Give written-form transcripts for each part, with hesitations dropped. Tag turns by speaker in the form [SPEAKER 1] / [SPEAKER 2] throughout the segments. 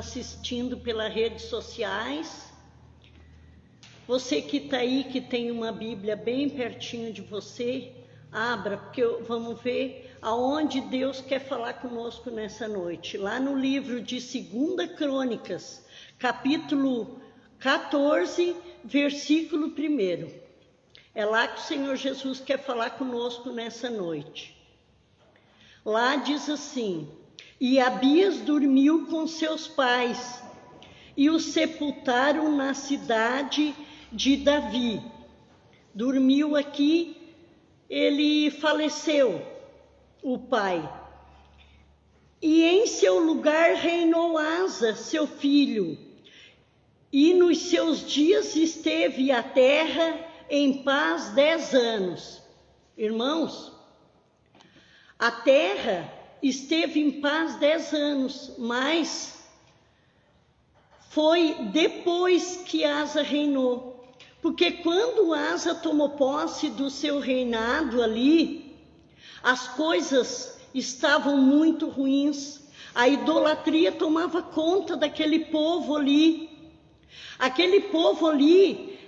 [SPEAKER 1] assistindo pelas redes sociais. Você que está aí, que tem uma Bíblia bem pertinho de você, abra, porque vamos ver aonde Deus quer falar conosco nessa noite. Lá no livro de 2 Crônicas, capítulo 14, versículo 1. É lá que o Senhor Jesus quer falar conosco nessa noite. Lá diz assim: e Abias dormiu com seus pais, e o sepultaram na cidade de Davi. Dormiu aqui, ele faleceu, o pai. E em seu lugar reinou Asa, seu filho, e nos seus dias esteve a terra em paz 10 anos. Irmãos, a terra esteve em paz 10 anos, mas foi depois que Asa reinou. Porque quando Asa tomou posse do seu reinado ali, as coisas estavam muito ruins. A idolatria tomava conta daquele povo ali. Aquele povo ali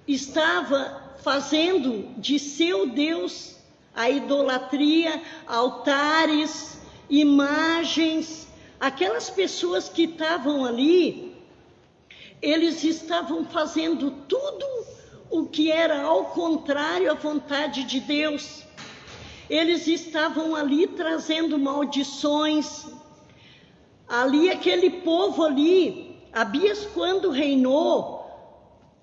[SPEAKER 1] estava fazendo de seu Deus a idolatria, altares, imagens. Aquelas pessoas que estavam ali, eles estavam fazendo tudo o que era ao contrário à vontade de Deus. Eles estavam ali trazendo maldições. Ali, aquele povo ali, Abias, quando reinou,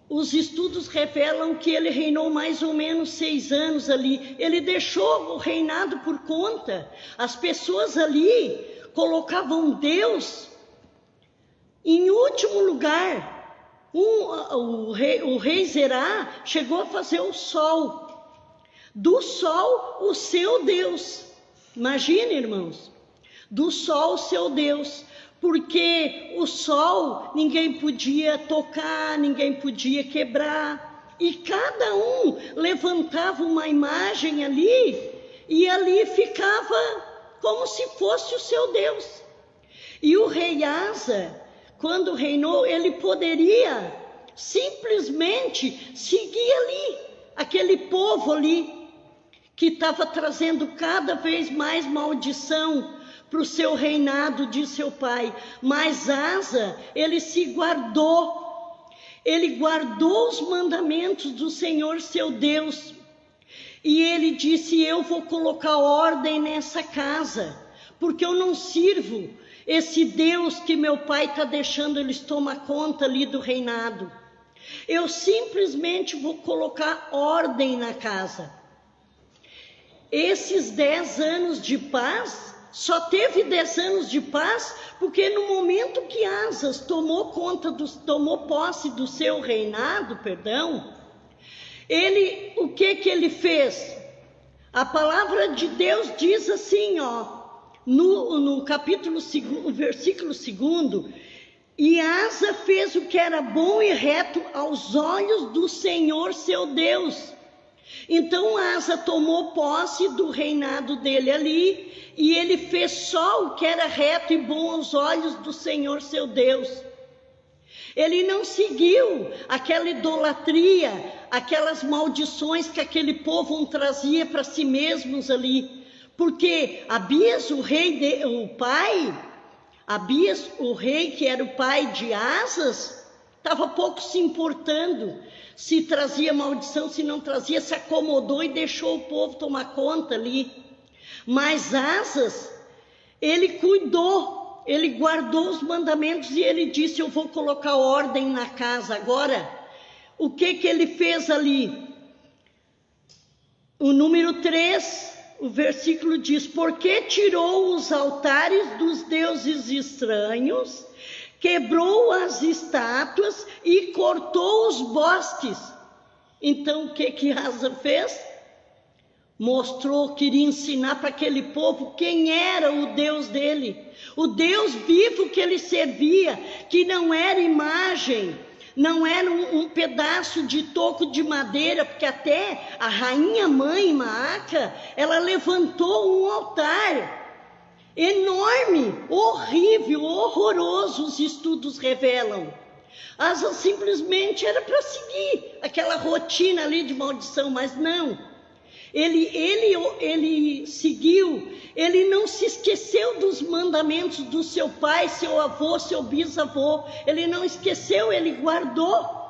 [SPEAKER 1] os estudos revelam que ele reinou mais ou menos 6 anos ali. Ele deixou o reinado por conta. As pessoas ali colocavam Deus em último lugar. O rei Zerá chegou a fazer o sol. Do sol, o seu Deus. Imagine, irmãos. Do sol, o seu Deus. Porque o sol ninguém podia tocar, ninguém podia quebrar. E cada um levantava uma imagem ali, e ali ficava como se fosse o seu Deus. E o rei Asa, quando reinou, ele poderia simplesmente seguir ali, aquele povo ali, que estava trazendo cada vez mais maldição para o seu reinado de seu pai. Mas Asa, ele se guardou. Ele guardou os mandamentos do Senhor, seu Deus. E ele disse: eu vou colocar ordem nessa casa, porque eu não sirvo esse Deus que meu pai está deixando eles tomar conta ali do reinado. Eu simplesmente vou colocar ordem na casa. Esses 10 anos de paz, só teve 10 anos de paz, porque no momento que Asas tomou posse do seu reinado, o que ele fez? A palavra de Deus diz assim, no capítulo 2, versículo 2, e Asa fez o que era bom e reto aos olhos do Senhor seu Deus. Então Asa tomou posse do reinado dele ali, e ele fez só o que era reto e bom aos olhos do Senhor seu Deus. Ele não seguiu aquela idolatria, aquelas maldições que aquele povo trazia para si mesmos ali. Porque Abias, o rei que era o pai de Asas, estava pouco se importando se trazia maldição, se não trazia, se acomodou e deixou o povo tomar conta ali. Mas Asas, ele cuidou, ele guardou os mandamentos e ele disse: eu vou colocar ordem na casa. Agora, o que ele fez ali? O número 3, o versículo diz: porque tirou os altares dos deuses estranhos, quebrou as estátuas e cortou os bosques. Então o que Asa fez? Mostrou, queria ensinar para aquele povo quem era o Deus dele, o Deus vivo que ele servia, que não era imagem, não era um pedaço de toco de madeira, porque até a rainha mãe Maaca, ela levantou um altar. enorme, horrível, horroroso, os estudos revelam. Asa simplesmente era para seguir aquela rotina ali de maldição, mas não. Ele seguiu, ele não se esqueceu dos mandamentos do seu pai, seu avô, seu bisavô. Ele não esqueceu, ele guardou.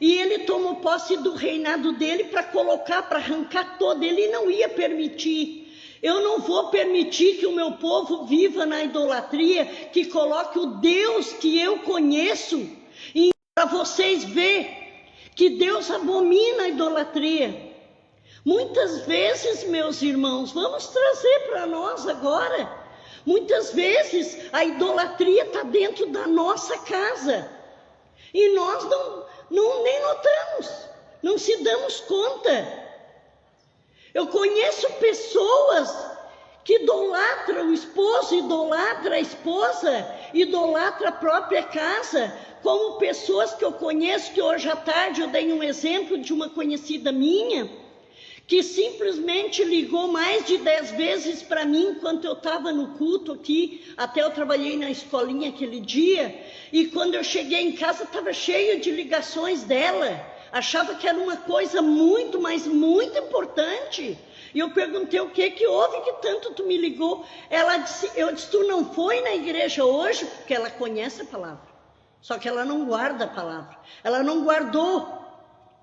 [SPEAKER 1] E ele tomou posse do reinado dele para colocar, para arrancar todo. Ele não ia permitir. Eu não vou permitir que o meu povo viva na idolatria, que coloque o Deus que eu conheço. E para vocês verem que Deus abomina a idolatria. Muitas vezes, meus irmãos, vamos trazer para nós agora. Muitas vezes a idolatria está dentro da nossa casa. E nós nem notamos, não se damos conta. Eu conheço pessoas que idolatram o esposo, idolatra a esposa, idolatra a própria casa, como pessoas que eu conheço, que hoje à tarde eu dei um exemplo de uma conhecida minha, que simplesmente ligou mais de 10 vezes para mim enquanto eu estava no culto aqui, até eu trabalhei na escolinha aquele dia, e quando eu cheguei em casa estava cheio de ligações dela, achava que era uma coisa muito, mas muito importante. E eu perguntei o que houve que tanto tu me ligou. Eu disse, tu não foi na igreja hoje? Porque ela conhece a palavra, só que ela não guarda a palavra, ela não guardou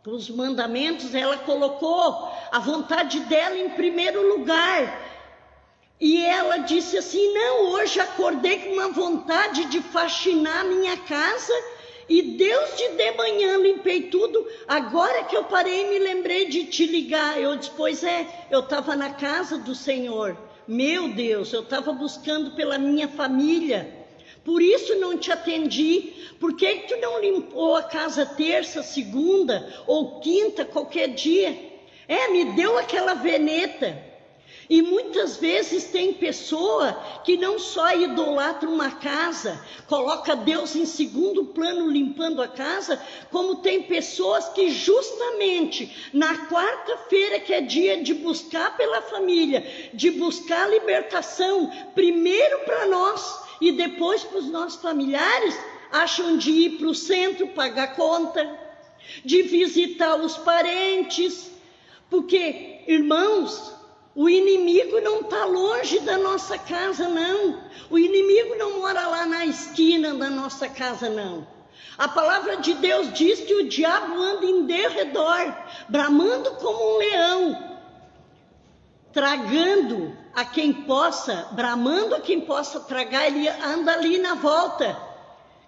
[SPEAKER 1] os mandamentos, ela colocou a vontade dela em primeiro lugar. E ela disse assim, não, hoje acordei com uma vontade de faxinar a minha casa, e Deus de manhã limpei tudo, agora que eu parei me lembrei de te ligar. Eu disse, pois é, eu estava na casa do Senhor, meu Deus, eu estava buscando pela minha família, por isso não te atendi. Por que tu não limpou a casa terça, segunda ou quinta, qualquer dia? Me deu aquela veneta. E muitas vezes tem pessoa que não só idolatra uma casa, coloca Deus em segundo plano limpando a casa, como tem pessoas que justamente na quarta-feira, que é dia de buscar pela família, de buscar a libertação, primeiro para nós e depois para os nossos familiares, acham de ir para o centro pagar conta, de visitar os parentes, porque, irmãos, o inimigo não está longe da nossa casa, não. O inimigo não mora lá na esquina da nossa casa, não. A palavra de Deus diz que o diabo anda em derredor, bramando como um leão, tragando a quem possa, bramando a quem possa tragar, ele anda ali na volta.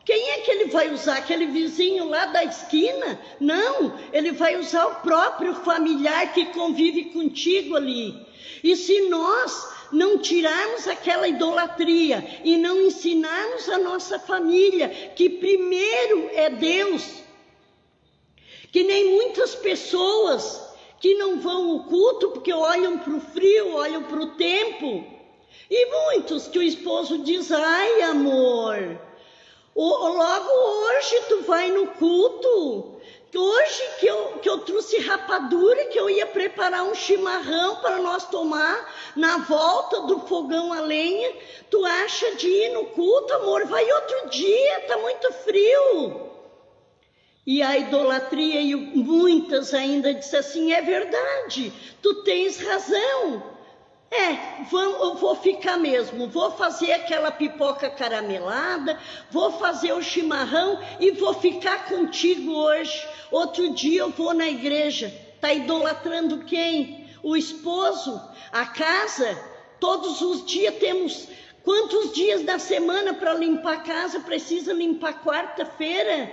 [SPEAKER 1] Quem é que ele vai usar? Aquele vizinho lá da esquina? Não, ele vai usar o próprio familiar que convive contigo ali. E se nós não tirarmos aquela idolatria e não ensinarmos a nossa família que primeiro é Deus, que nem muitas pessoas que não vão ao culto porque olham para o frio, olham para o tempo, e muitos que o esposo diz, ai amor, logo hoje tu vai no culto, hoje que eu trouxe rapadura, que eu ia preparar um chimarrão para nós tomar na volta do fogão a lenha, tu acha de ir no culto, amor? Vai outro dia, tá muito frio. E a idolatria, e muitas ainda dizem assim, é verdade, tu tens razão. Eu vou ficar mesmo, vou fazer aquela pipoca caramelada, vou fazer o chimarrão e vou ficar contigo hoje. Outro dia eu vou na igreja. Está idolatrando quem? O esposo, a casa. Todos os dias temos quantos dias da semana para limpar a casa? Precisa limpar quarta-feira.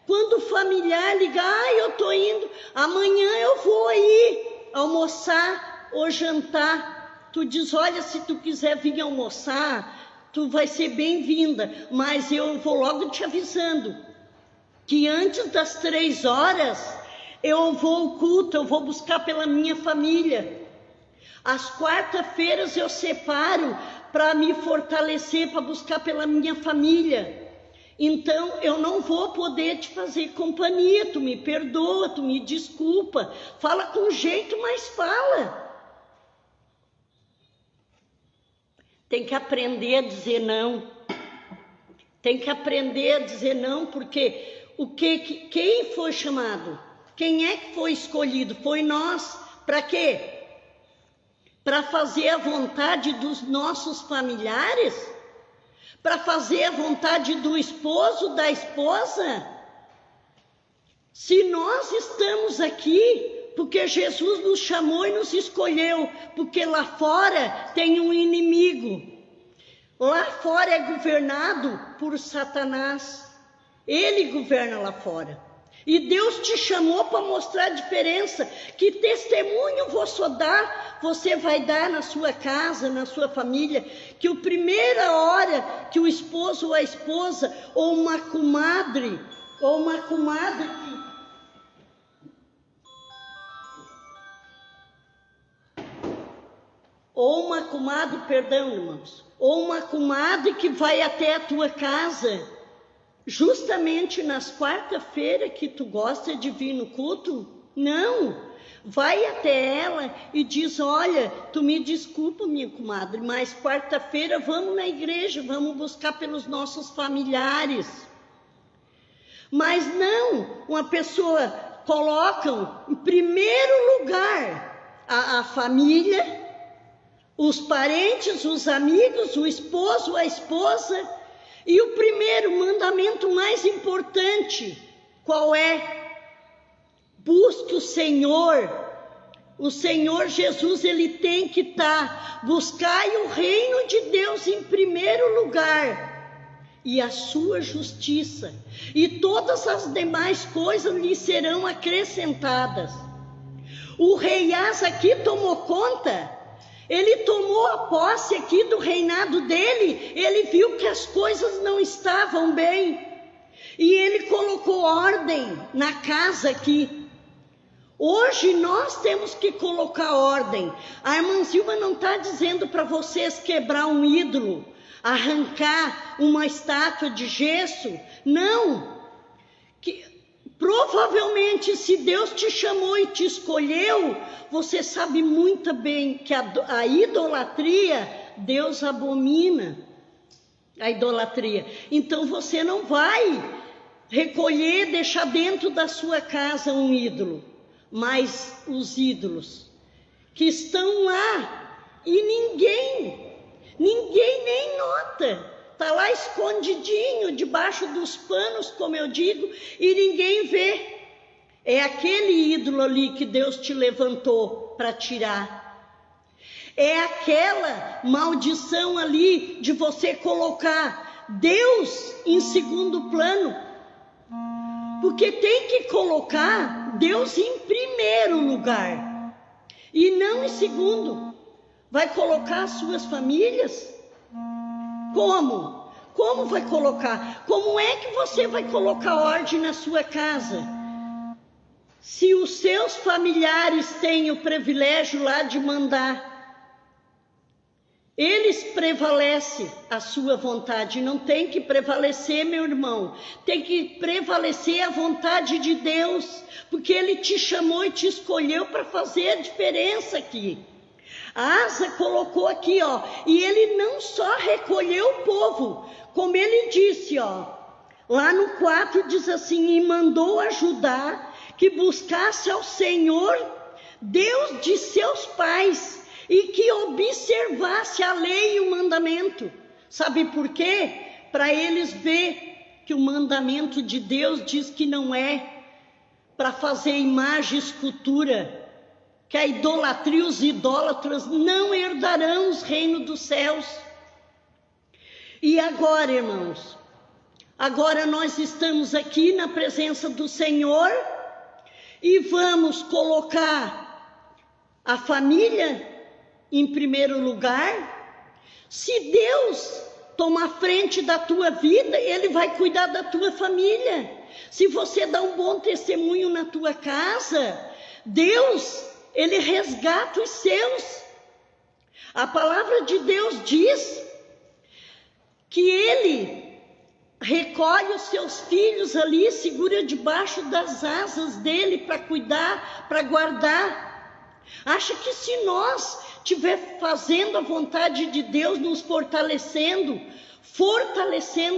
[SPEAKER 1] Quando o familiar liga, eu estou indo, amanhã eu vou aí almoçar ou jantar. Tu diz, olha, se tu quiser vir almoçar, tu vai ser bem-vinda, mas eu vou logo te avisando que antes das 3 horas eu vou ao culto, eu vou buscar pela minha família. As quarta-feiras eu separo para me fortalecer, para buscar pela minha família. Então eu não vou poder te fazer companhia, tu me perdoa, tu me desculpa, fala com jeito, mas fala. Tem que aprender a dizer não. Tem que aprender a dizer não, porque quem foi chamado? Quem é que foi escolhido? Foi nós. Para quê? Para fazer a vontade dos nossos familiares? Para fazer a vontade do esposo, da esposa? Se nós estamos aqui, porque Jesus nos chamou e nos escolheu, porque lá fora tem um inimigo. Lá fora é governado por Satanás. Ele governa lá fora. E Deus te chamou para mostrar a diferença. Que testemunho você vai dar na sua casa, na sua família? Que a primeira hora que o esposo ou a esposa, ou uma comadre que vai até a tua casa, justamente nas quarta-feiras que tu gosta de vir no culto, não, vai até ela e diz: olha, tu me desculpa, minha comadre, mas quarta-feira vamos na igreja, vamos buscar pelos nossos familiares. Mas não, uma pessoa colocam em primeiro lugar a família, os parentes, os amigos, o esposo, a esposa. E o primeiro mandamento mais importante, qual é? Busque o Senhor. O Senhor Jesus, ele tem que estar. Buscai o reino de Deus em primeiro lugar, e a sua justiça, e todas as demais coisas lhe serão acrescentadas. O rei Asa aqui tomou conta. Ele tomou a posse aqui do reinado dele, ele viu que as coisas não estavam bem, e ele colocou ordem na casa aqui. Hoje nós temos que colocar ordem. A irmã Zilma não está dizendo para vocês quebrar um ídolo, arrancar uma estátua de gesso, não. Provavelmente, se Deus te chamou e te escolheu, você sabe muito bem que a idolatria, Deus abomina a idolatria. Então você não vai recolher, deixar dentro da sua casa um ídolo, mas os ídolos que estão lá e ninguém nem nota. Está lá escondidinho, debaixo dos panos, como eu digo, e ninguém vê. É aquele ídolo ali que Deus te levantou para tirar. É aquela maldição ali de você colocar Deus em segundo plano. Porque tem que colocar Deus em primeiro lugar e não em segundo. Vai colocar as suas famílias? Como? Como vai colocar? Como é que você vai colocar ordem na sua casa? Se os seus familiares têm o privilégio lá de mandar, eles prevalecem a sua vontade. Não tem que prevalecer, meu irmão. Tem que prevalecer a vontade de Deus, porque Ele te chamou e te escolheu para fazer a diferença aqui. Asa colocou aqui, ó, e ele não só recolheu o povo, como ele disse, ó, lá no 4 diz assim: e mandou a Judá que buscasse ao Senhor, Deus de seus pais, e que observasse a lei e o mandamento. Sabe por quê? Para eles ver que o mandamento de Deus diz que não é para fazer imagem e escultura, que a idolatria, os idólatras não herdarão os reinos dos céus. E agora, irmãos, agora nós estamos aqui na presença do Senhor e vamos colocar a família em primeiro lugar. Se Deus tomar frente da tua vida, Ele vai cuidar da tua família. Se você dá um bom testemunho na tua casa, Deus, Ele resgata os seus. A palavra de Deus diz que Ele recolhe os seus filhos ali, segura debaixo das asas dele para cuidar, para guardar. Acha que se nós estiver fazendo a vontade de Deus, nos fortalecendo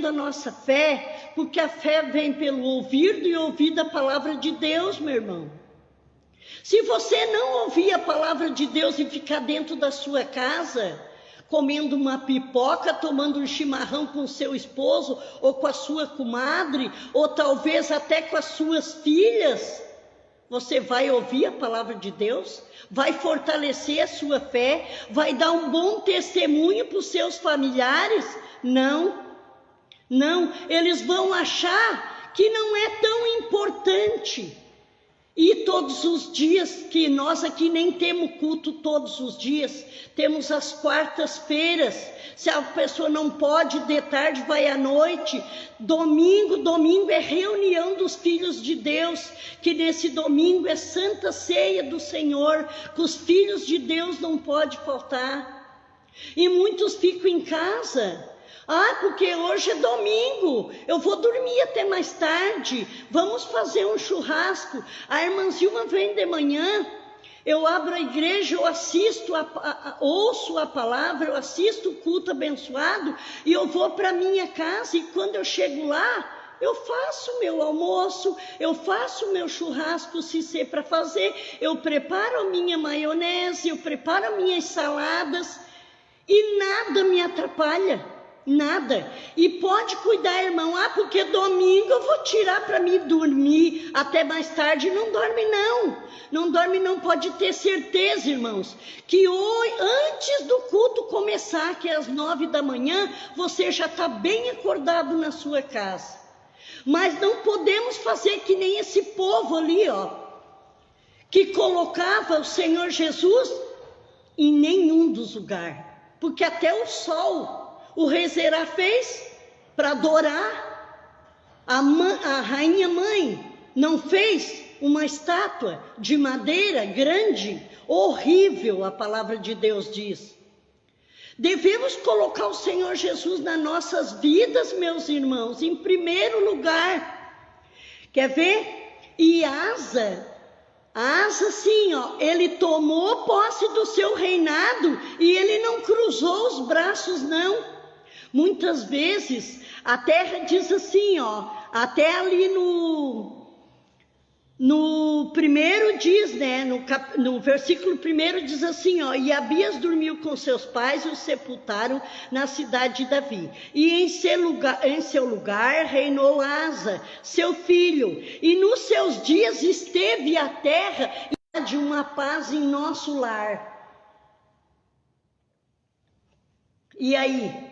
[SPEAKER 1] a nossa fé, porque a fé vem pelo ouvir e ouvir da palavra de Deus, meu irmão. Se você não ouvir a palavra de Deus e ficar dentro da sua casa, comendo uma pipoca, tomando um chimarrão com seu esposo, ou com a sua comadre, ou talvez até com as suas filhas, você vai ouvir a palavra de Deus? Vai fortalecer a sua fé? Vai dar um bom testemunho para os seus familiares? Não, eles vão achar que não é tão importante. E todos os dias, que nós aqui nem temos culto todos os dias, temos as quartas-feiras. Se a pessoa não pode, de tarde vai à noite. Domingo é reunião dos filhos de Deus, que nesse domingo é Santa Ceia do Senhor, que os filhos de Deus não podem faltar. E muitos ficam em casa. Porque hoje é domingo, eu vou dormir até mais tarde, vamos fazer um churrasco. A irmã Zilma vem de manhã, eu abro a igreja, eu assisto, ouço a palavra, eu assisto o culto abençoado, e eu vou para minha casa, e quando eu chego lá, eu faço meu almoço, eu faço meu churrasco, se ser para fazer, eu preparo a minha maionese, eu preparo as minhas saladas, e nada me atrapalha. Nada. E pode cuidar, irmão. Porque domingo eu vou tirar para mim dormir até mais tarde. Não dorme não. Pode ter certeza, irmãos, que hoje, antes do culto começar, que é às 9 da manhã, você já está bem acordado na sua casa. Mas não podemos fazer que nem esse povo ali, que colocava o Senhor Jesus em nenhum dos lugares, porque até o sol o rei Zerá fez para adorar. A rainha mãe não fez uma estátua de madeira grande, horrível, a palavra de Deus diz. Devemos colocar o Senhor Jesus nas nossas vidas, meus irmãos, em primeiro lugar. Quer ver? E Asa sim, ele tomou posse do seu reinado e ele não cruzou os braços, não. Muitas vezes a terra diz assim, até ali no primeiro diz, né, no versículo 1 diz assim, e Abias dormiu com seus pais e o sepultaram na cidade de Davi. E em seu lugar reinou Asa, seu filho, e nos seus dias esteve a terra de uma paz em nosso lar. E aí?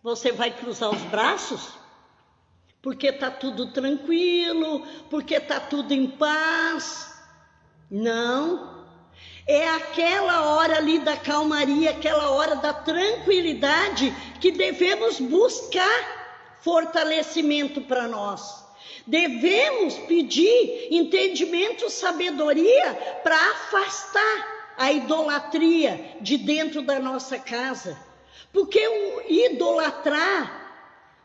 [SPEAKER 1] Você vai cruzar os braços? Porque está tudo tranquilo, porque está tudo em paz? Não. É aquela hora ali da calmaria, aquela hora da tranquilidade que devemos buscar fortalecimento para nós. Devemos pedir entendimento, sabedoria para afastar a idolatria de dentro da nossa casa. Porque o idolatrar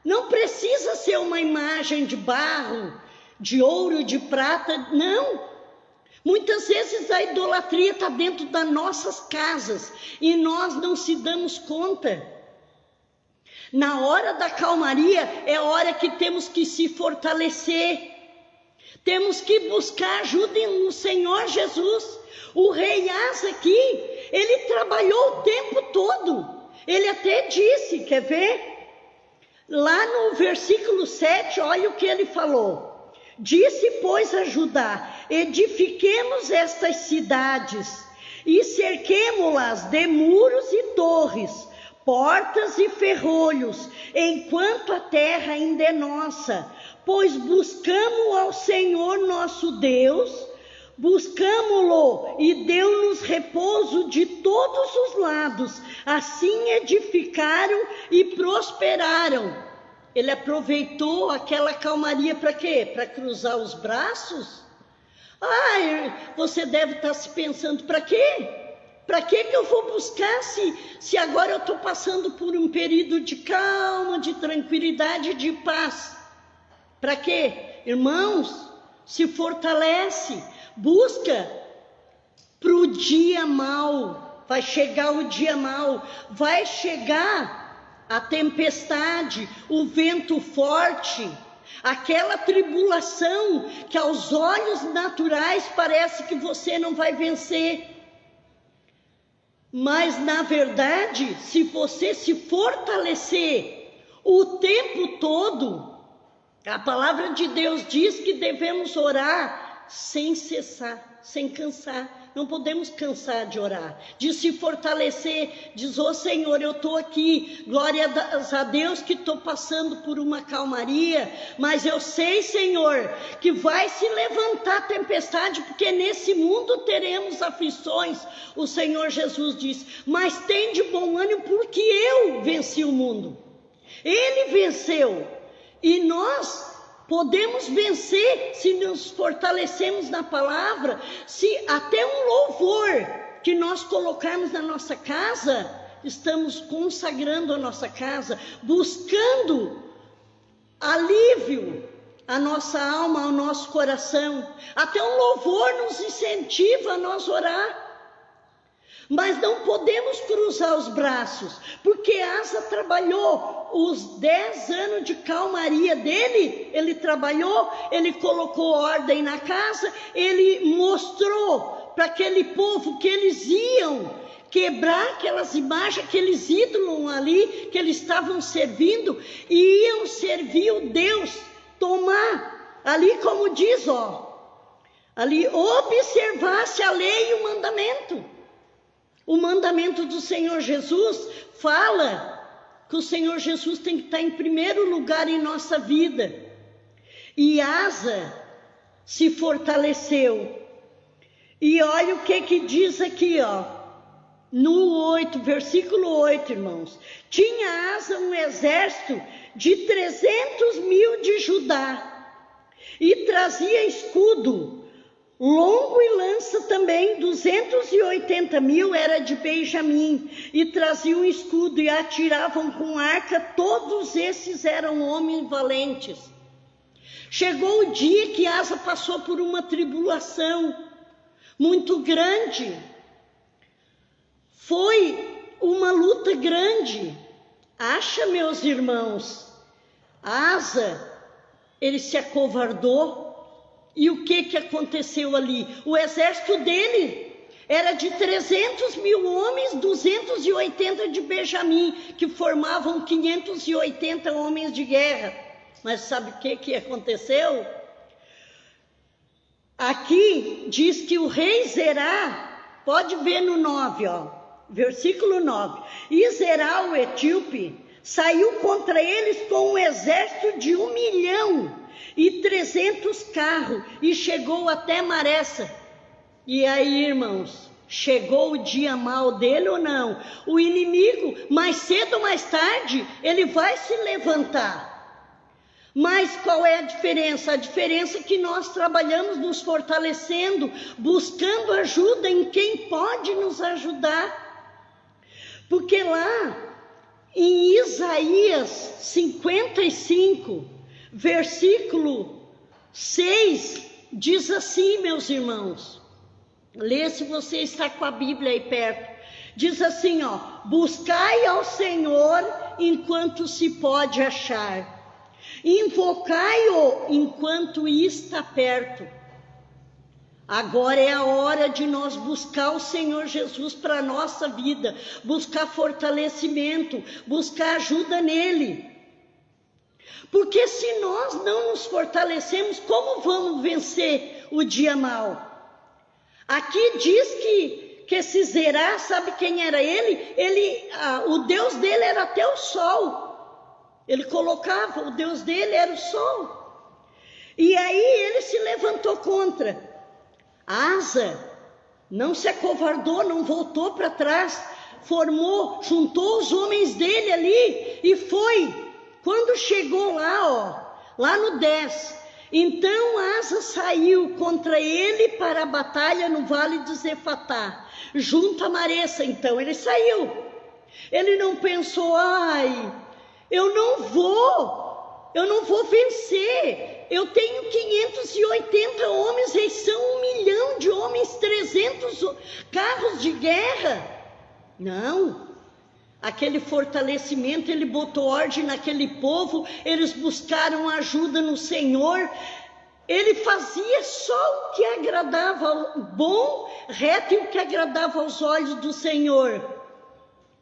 [SPEAKER 1] não precisa ser uma imagem de barro, de ouro, de prata, não. Muitas vezes a idolatria está dentro das nossas casas e nós não se damos conta. Na hora da calmaria é a hora que temos que se fortalecer. Temos que buscar ajuda no Senhor Jesus. O rei Asa aqui, ele trabalhou o tempo todo. Ele até disse, quer ver? Lá no versículo 7, olha o que ele falou. Disse, pois, a Judá, edifiquemos estas cidades e cerquemo-las de muros e torres, portas e ferrolhos, enquanto a terra ainda é nossa. Pois buscamos ao Senhor nosso Deus, buscamo-lo e deu-nos repouso de todos os lados. Assim edificaram e prosperaram. Ele aproveitou aquela calmaria para quê? Para cruzar os braços? Você deve estar se pensando, para quê? Para que eu vou buscar se agora eu estou passando por um período de calma, de tranquilidade, de paz? Para quê? Irmãos, se fortalece. Busca para o dia mau. Vai chegar o dia mau, vai chegar a tempestade, o vento forte, aquela tribulação que aos olhos naturais parece que você não vai vencer. Mas na verdade, se você se fortalecer o tempo todo, a palavra de Deus diz que devemos orar sem cessar, sem cansar. Não podemos cansar de orar, de se fortalecer, diz, ô Senhor, eu estou aqui, glória a Deus que estou passando por uma calmaria, mas eu sei, Senhor, que vai se levantar a tempestade, porque nesse mundo teremos aflições. O Senhor Jesus diz, mas tem de bom ânimo, porque eu venci o mundo. Ele venceu, e nós podemos vencer se nos fortalecemos na palavra, se até um louvor que nós colocarmos na nossa casa, estamos consagrando a nossa casa, buscando alívio à nossa alma, ao nosso coração. Até um louvor nos incentiva a nós orar. Mas não podemos cruzar os braços, porque Asa trabalhou os 10 anos de calmaria dele, ele trabalhou, ele colocou ordem na casa, ele mostrou para aquele povo que eles iam quebrar aquelas imagens, aqueles ídolos ali que eles estavam servindo, e iam servir o Deus, tomar, ali como diz, ali observasse a lei e o mandamento. O mandamento do Senhor Jesus fala que o Senhor Jesus tem que estar em primeiro lugar em nossa vida. E Asa se fortaleceu. E olha o que diz aqui, no 8, versículo 8, irmãos. Tinha Asa um exército de 300.000 de Judá, e trazia escudo longo e lança também. 280.000 era de Benjamim, e traziam escudo e atiravam com arca. Todos esses eram homens valentes. Chegou o dia que Asa passou por uma tribulação muito grande. Foi uma luta grande. Acha, meus irmãos, Asa, ele se acovardou. E o que aconteceu ali? O exército dele era de 300.000 homens, 280 de Benjamim, que formavam 580 homens de guerra. Mas sabe o que aconteceu? Aqui diz que o rei Zerá, pode ver no 9, versículo 9. E Zerá, o etíope, saiu contra eles com um exército de 1.300.000 carros, e chegou até Maressa. E aí, irmãos, chegou o dia mau dele ou não? O inimigo, mais cedo ou mais tarde, ele vai se levantar. Mas qual é a diferença? A diferença é que nós trabalhamos nos fortalecendo, buscando ajuda em quem pode nos ajudar. Porque lá em Isaías 55, versículo 6, diz assim, meus irmãos, lê se você está com a Bíblia aí perto, diz assim, buscai ao Senhor enquanto se pode achar, invocai-o enquanto está perto. Agora é a hora de nós buscar o Senhor Jesus para a nossa vida, buscar fortalecimento, buscar ajuda nele. Porque se nós não nos fortalecemos, como vamos vencer o dia mau? Aqui diz que esse Zerá, sabe quem era ele? O Deus dele era até o sol. Ele colocava, o Deus dele era o sol. E aí ele se levantou contra. Asa não se acovardou, não voltou para trás, juntou os homens dele ali e foi. Quando chegou lá no 10, então Asa saiu contra ele para a batalha no vale de Zefatá, junto a Maressa. Então ele saiu. Ele não pensou, eu não vou eu não vou vencer. Eu tenho 580 homens, eles são 1 milhão de homens, 300 carros de guerra. Não. Aquele fortalecimento, ele botou ordem naquele povo, eles buscaram ajuda no Senhor. Ele fazia só o que agradava, o bom, reto e o que agradava aos olhos do Senhor.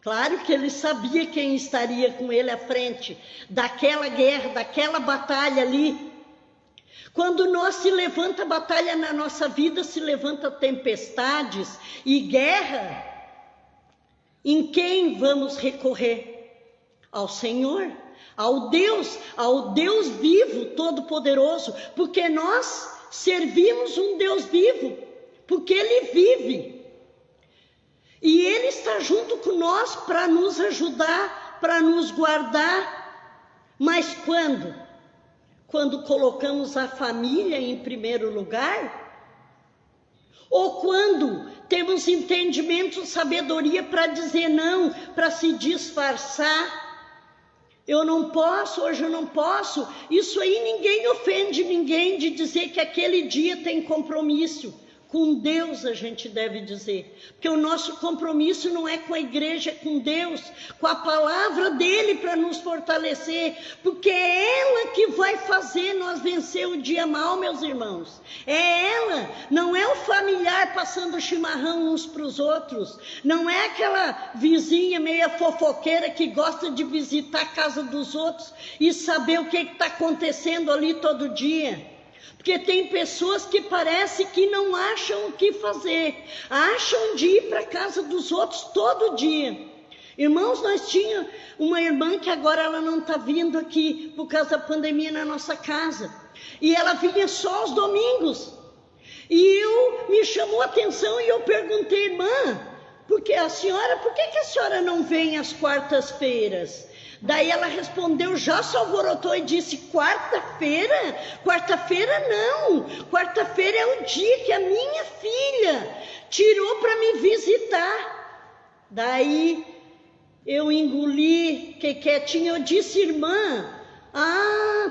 [SPEAKER 1] Claro que ele sabia quem estaria com ele à frente daquela guerra, daquela batalha ali. Quando nós se levanta batalha na nossa vida, se levanta tempestades e guerra, em quem vamos recorrer? Ao Senhor, ao Deus vivo, todo-poderoso, porque nós servimos um Deus vivo, porque Ele vive. E Ele está junto com nós para nos ajudar, para nos guardar. Mas quando? Quando colocamos a família em primeiro lugar? Ou quando temos entendimento, sabedoria para dizer não, para se disfarçar? Eu não posso, hoje eu não posso. Isso aí ninguém ofende ninguém de dizer que aquele dia tem compromisso. Com Deus a gente deve dizer, porque o nosso compromisso não é com a igreja, é com Deus, com a palavra dele para nos fortalecer, porque é ela que vai fazer nós vencer o dia mal, meus irmãos. É ela, não é o familiar passando chimarrão uns para os outros, não é aquela vizinha meia fofoqueira que gosta de visitar a casa dos outros e saber o que está acontecendo ali todo dia. Porque tem pessoas que parece que não acham o que fazer, acham de ir para a casa dos outros todo dia. Irmãos, nós tínhamos uma irmã que agora ela não está vindo aqui por causa da pandemia na nossa casa. E ela vinha só aos domingos. E me chamou a atenção e eu perguntei, irmã, por que a senhora não vem às quartas-feiras? Daí ela respondeu, já se alvorotou e disse, quarta-feira? Quarta-feira não, quarta-feira é o dia que a minha filha tirou para me visitar. Daí eu engoli, fiquei quietinha, eu disse, irmã,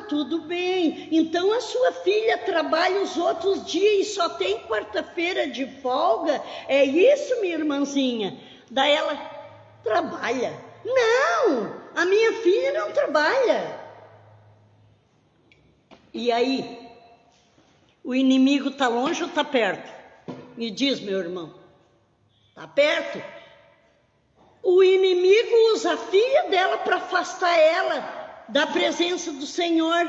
[SPEAKER 1] tudo bem, então a sua filha trabalha os outros dias e só tem quarta-feira de folga? É isso, minha irmãzinha? Daí ela, trabalha. Não, a minha filha não trabalha. E aí, o inimigo está longe ou está perto? Me diz, meu irmão, está perto? O inimigo usa a filha dela para afastar ela da presença do Senhor.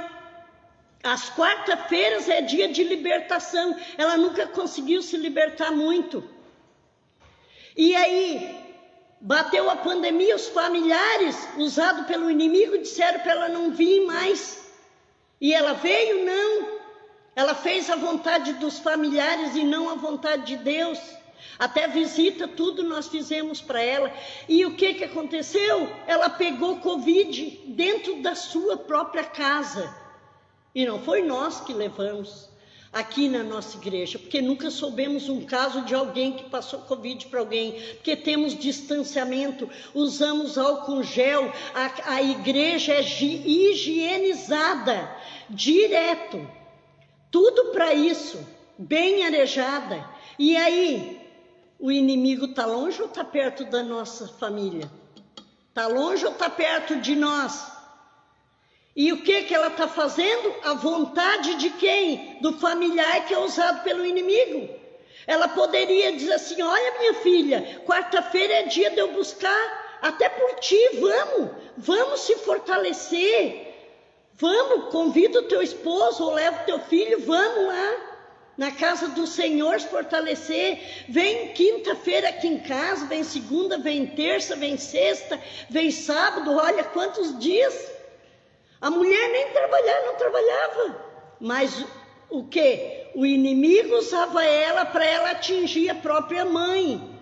[SPEAKER 1] As quarta-feiras é dia de libertação. Ela nunca conseguiu se libertar muito. E aí, bateu a pandemia, os familiares, usados pelo inimigo, disseram para ela não vir mais. E ela veio? Não. Ela fez a vontade dos familiares e não a vontade de Deus. Até visita, tudo nós fizemos para ela. E o que aconteceu? Ela pegou Covid dentro da sua própria casa. E não foi nós que levamos aqui na nossa igreja, porque nunca soubemos um caso de alguém que passou Covid para alguém, porque temos distanciamento, usamos álcool gel, a igreja é higienizada, direto, tudo para isso, bem arejada. E aí, o inimigo está longe ou está perto da nossa família? Está longe ou está perto de nós? E o que ela está fazendo? A vontade de quem? Do familiar que é usado pelo inimigo. Ela poderia dizer assim, olha minha filha, quarta-feira é dia de eu buscar, até por ti, vamos se fortalecer. Vamos, convida o teu esposo ou leva o teu filho, vamos lá na casa do Senhor se fortalecer. Vem quinta-feira aqui em casa, vem segunda, vem terça, vem sexta, vem sábado, olha quantos dias. A mulher nem não trabalhava, mas o que? O inimigo usava ela para ela atingir a própria mãe.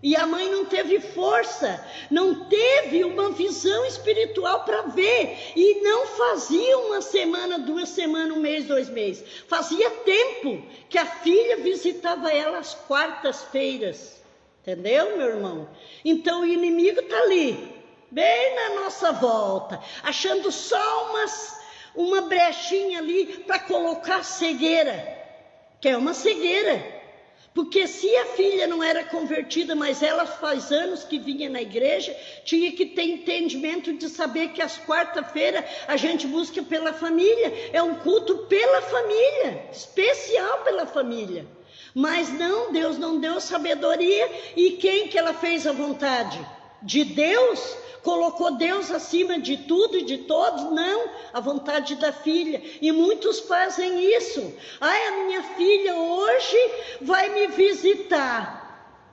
[SPEAKER 1] E a mãe não teve força, não teve uma visão espiritual para ver. E não fazia uma semana, 2 semanas, 1 mês, 2 meses. Fazia tempo que a filha visitava ela às quartas-feiras. Entendeu, meu irmão? Então o inimigo está ali, bem na nossa volta, achando só uma brechinha ali para colocar cegueira, que é uma cegueira. Porque se a filha não era convertida, mas ela faz anos que vinha na igreja, tinha que ter entendimento de saber que às quarta-feiras a gente busca pela família, é um culto pela família, especial pela família. Mas não, Deus não deu sabedoria, e quem que ela fez a vontade? De Deus? Colocou Deus acima de tudo e de todos? Não, a vontade da filha. E muitos fazem isso. Ai, a minha filha hoje vai me visitar.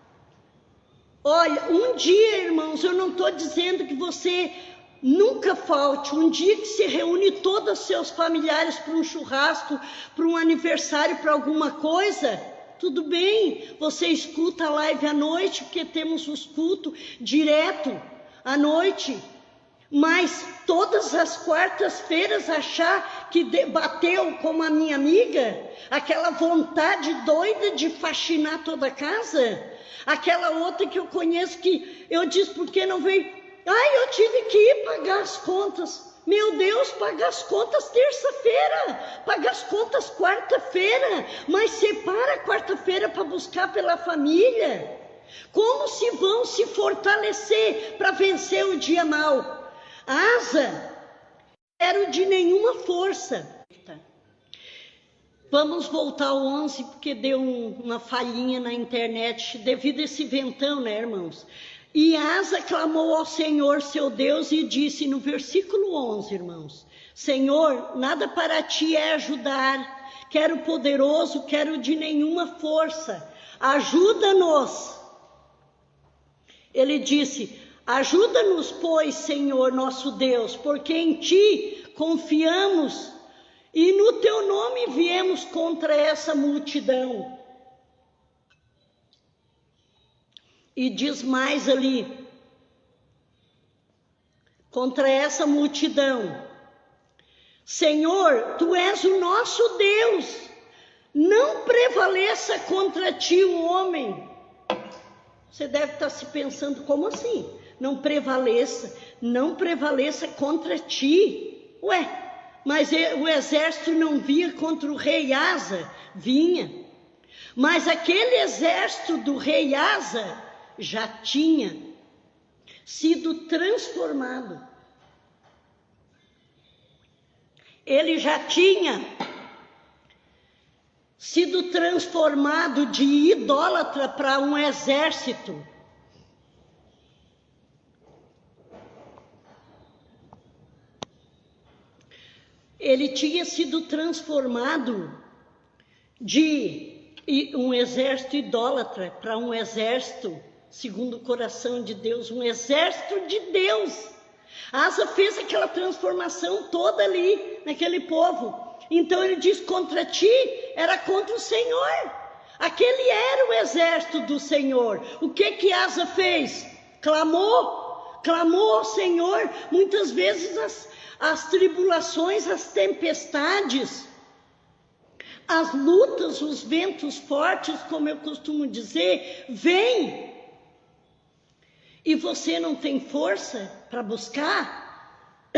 [SPEAKER 1] Olha, um dia, irmãos, eu não estou dizendo que você nunca falte. Um dia que se reúne todos os seus familiares para um churrasco, para um aniversário, para alguma coisa, tudo bem. Você escuta a live à noite, porque temos os cultos direto à noite, mas todas as quartas-feiras achar que bateu como a minha amiga, aquela vontade doida de faxinar toda a casa, aquela outra que eu conheço que eu disse, por que não veio? Ai, eu tive que ir pagar as contas. Meu Deus, pagar as contas terça-feira, pagar as contas quarta-feira, mas separa quarta-feira para buscar pela família. Como se vão se fortalecer para vencer o dia mau? Asa, não era de nenhuma força. Vamos voltar ao 11, porque deu uma falhinha na internet, devido a esse ventão, né, irmãos? E Asa clamou ao Senhor, seu Deus, e disse no versículo 11, irmãos: Senhor, nada para ti é ajudar, quero poderoso, quero de nenhuma força, ajuda-nos. Ele disse: ajuda-nos, pois, Senhor nosso Deus, porque em ti confiamos e no teu nome viemos contra essa multidão. E diz mais ali, contra essa multidão: Senhor, tu és o nosso Deus, não prevaleça contra ti o homem. Você deve estar se pensando, como assim? Não prevaleça contra ti. Ué, mas o exército não vinha contra o rei Asa? Vinha. Mas aquele exército do rei Asa já tinha sido transformado. Ele já tinha sido transformado de idólatra para um exército. Ele tinha sido transformado de um exército idólatra para um exército segundo o coração de Deus, um exército de Deus. Asa fez aquela transformação toda ali naquele povo. Então ele diz, contra ti era contra o Senhor. Aquele era o exército do Senhor. O que Asa fez? Clamou ao Senhor. Muitas vezes as tribulações, as tempestades, as lutas, os ventos fortes, como eu costumo dizer, vêm. E você não tem força para buscar?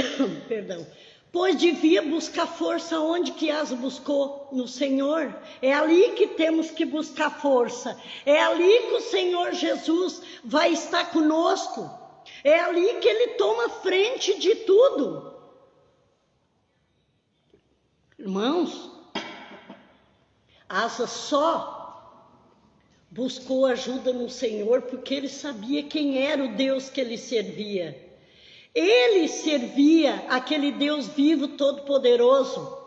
[SPEAKER 1] Perdão. Pois devia buscar força onde que Asa buscou? No Senhor. É ali que temos que buscar força. É ali que o Senhor Jesus vai estar conosco. É ali que Ele toma frente de tudo. Irmãos, Asa só buscou ajuda no Senhor porque ele sabia quem era o Deus que ele servia. Ele servia aquele Deus vivo, todo-poderoso.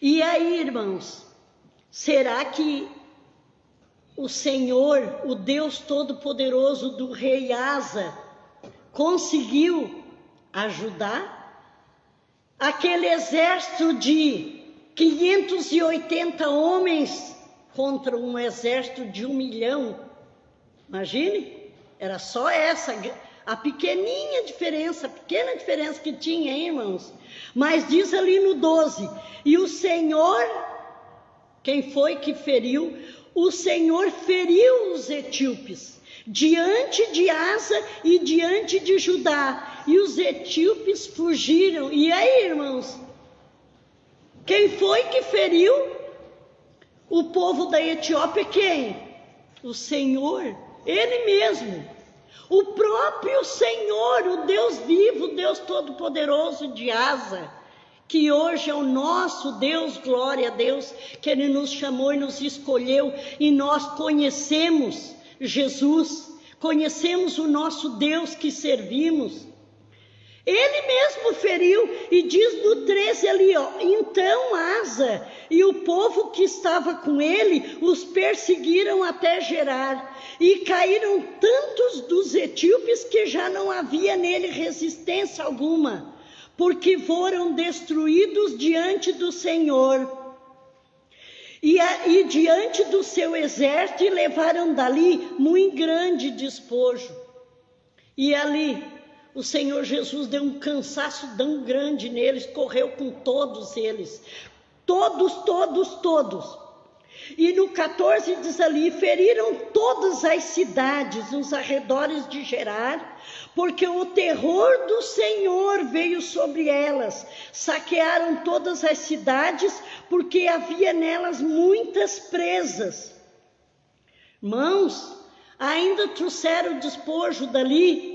[SPEAKER 1] E aí, irmãos, será que o Senhor, o Deus todo-poderoso do rei Asa, conseguiu ajudar aquele exército de 580 homens contra um exército de 1 milhão? Imagine, era só essa a pequena diferença que tinha, hein, irmãos? Mas diz ali no 12, e o Senhor, quem foi que feriu? O Senhor feriu os etíopes, diante de Asa e diante de Judá, e os etíopes fugiram. E aí, irmãos, quem foi que feriu o povo da Etiópia? Quem? O Senhor, Ele mesmo, o próprio Senhor, o Deus vivo, o Deus todo-poderoso de Asa, que hoje é o nosso Deus. Glória a Deus, que Ele nos chamou e nos escolheu, e nós conhecemos Jesus, conhecemos o nosso Deus que servimos. Ele mesmo feriu, e diz no 13 ali, ó, então Asa e o povo que estava com ele os perseguiram até Gerar, e caíram tantos dos etíopes que já não havia nele resistência alguma, porque foram destruídos diante do Senhor e diante do seu exército, e levaram dali muito grande despojo. E ali o Senhor Jesus deu um cansaço tão grande neles, correu com todos eles, todos. E no 14 diz ali, feriram todas as cidades nos arredores de Gerar, porque o terror do Senhor veio sobre elas. Saquearam todas as cidades, porque havia nelas muitas presas. Irmãos, ainda trouxeram despojo dali,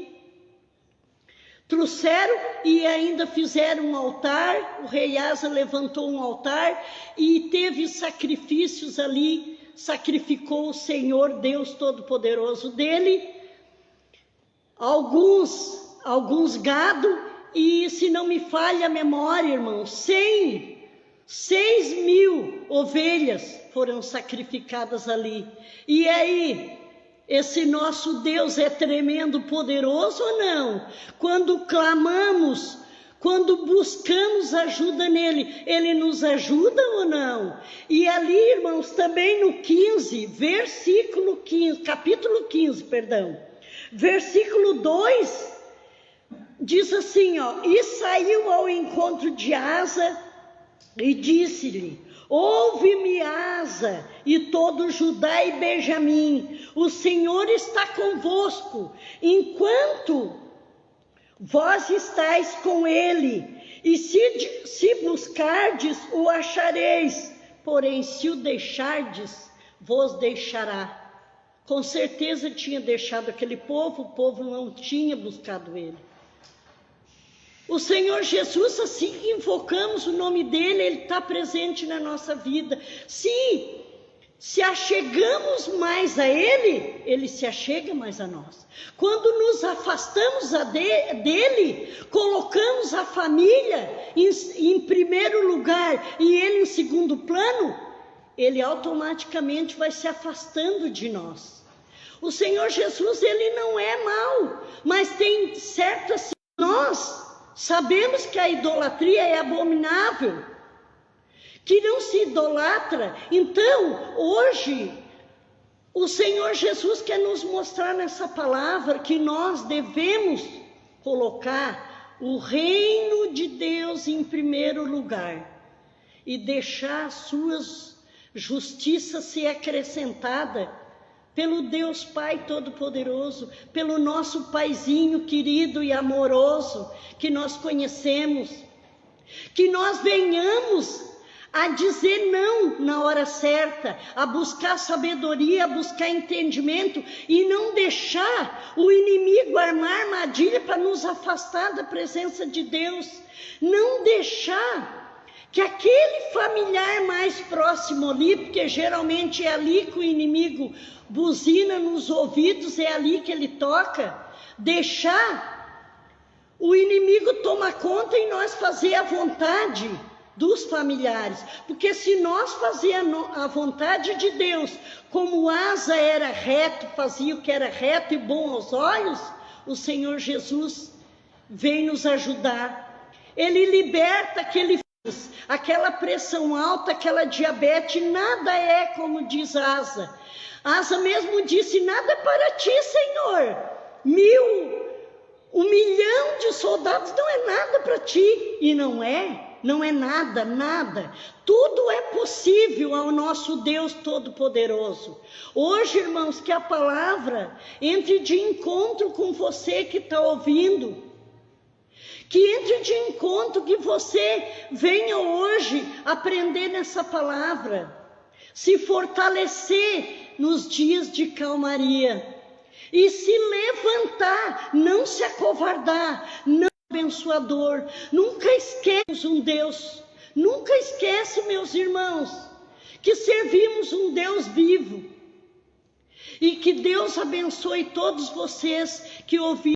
[SPEAKER 1] trouxeram e ainda fizeram um altar. O rei Asa levantou um altar e teve sacrifícios ali, sacrificou o Senhor Deus Todo-Poderoso dele, alguns gado, e se não me falha a memória, irmãos, 6.000 ovelhas foram sacrificadas ali. E aí, esse nosso Deus é tremendo, poderoso ou não? Quando clamamos, quando buscamos ajuda nele, ele nos ajuda ou não? E ali, irmãos, também no 15, versículo 15, capítulo 15, perdão, versículo 2, diz assim, ó, e saiu ao encontro de Asa e disse-lhe, ouve-me, Asa, e todo Judá e Benjamim, o Senhor está convosco, enquanto vós estáis com ele, e se buscardes, o achareis, porém se o deixardes, vos deixará. Com certeza tinha deixado aquele povo, o povo não tinha buscado ele. O Senhor Jesus, assim que invocamos o nome dele, ele está presente na nossa vida. Se achegamos mais a ele, ele se achega mais a nós. Quando nos afastamos dele, colocamos a família em primeiro lugar e ele em segundo plano, ele automaticamente vai se afastando de nós. O Senhor Jesus, ele não é mau, mas tem certas... Nós sabemos que a idolatria é abominável, que não se idolatra. Então, hoje, o Senhor Jesus quer nos mostrar nessa palavra que nós devemos colocar o reino de Deus em primeiro lugar e deixar a sua justiça ser acrescentada pelo Deus Pai Todo-Poderoso, pelo nosso Paizinho querido e amoroso que nós conhecemos, que nós venhamos a dizer não na hora certa, a buscar sabedoria, a buscar entendimento e não deixar o inimigo armar armadilha para nos afastar da presença de Deus, não deixar que aquele familiar mais próximo ali, porque geralmente é ali que o inimigo buzina nos ouvidos, é ali que ele toca, deixar o inimigo tomar conta e nós fazer a vontade dos familiares, porque se nós fazíamos a vontade de Deus, como Asa era reto, fazia o que era reto e bom aos olhos, o Senhor Jesus vem nos ajudar, ele liberta aquela pressão alta, aquela diabetes, nada é como diz Asa. Asa mesmo disse, nada para ti, Senhor, 1 milhão de soldados não é nada para ti, e não é, não é nada, nada. Tudo é possível ao nosso Deus Todo-Poderoso. Hoje, irmãos, que a palavra entre de encontro com você que está ouvindo. Que entre de encontro, que você venha hoje aprender nessa palavra. Se fortalecer nos dias de calmaria. E se levantar, não se acovardar, não abençoador. Nunca esquece um Deus. Nunca esquece, meus irmãos, que servimos um Deus vivo. E que Deus abençoe todos vocês que ouviram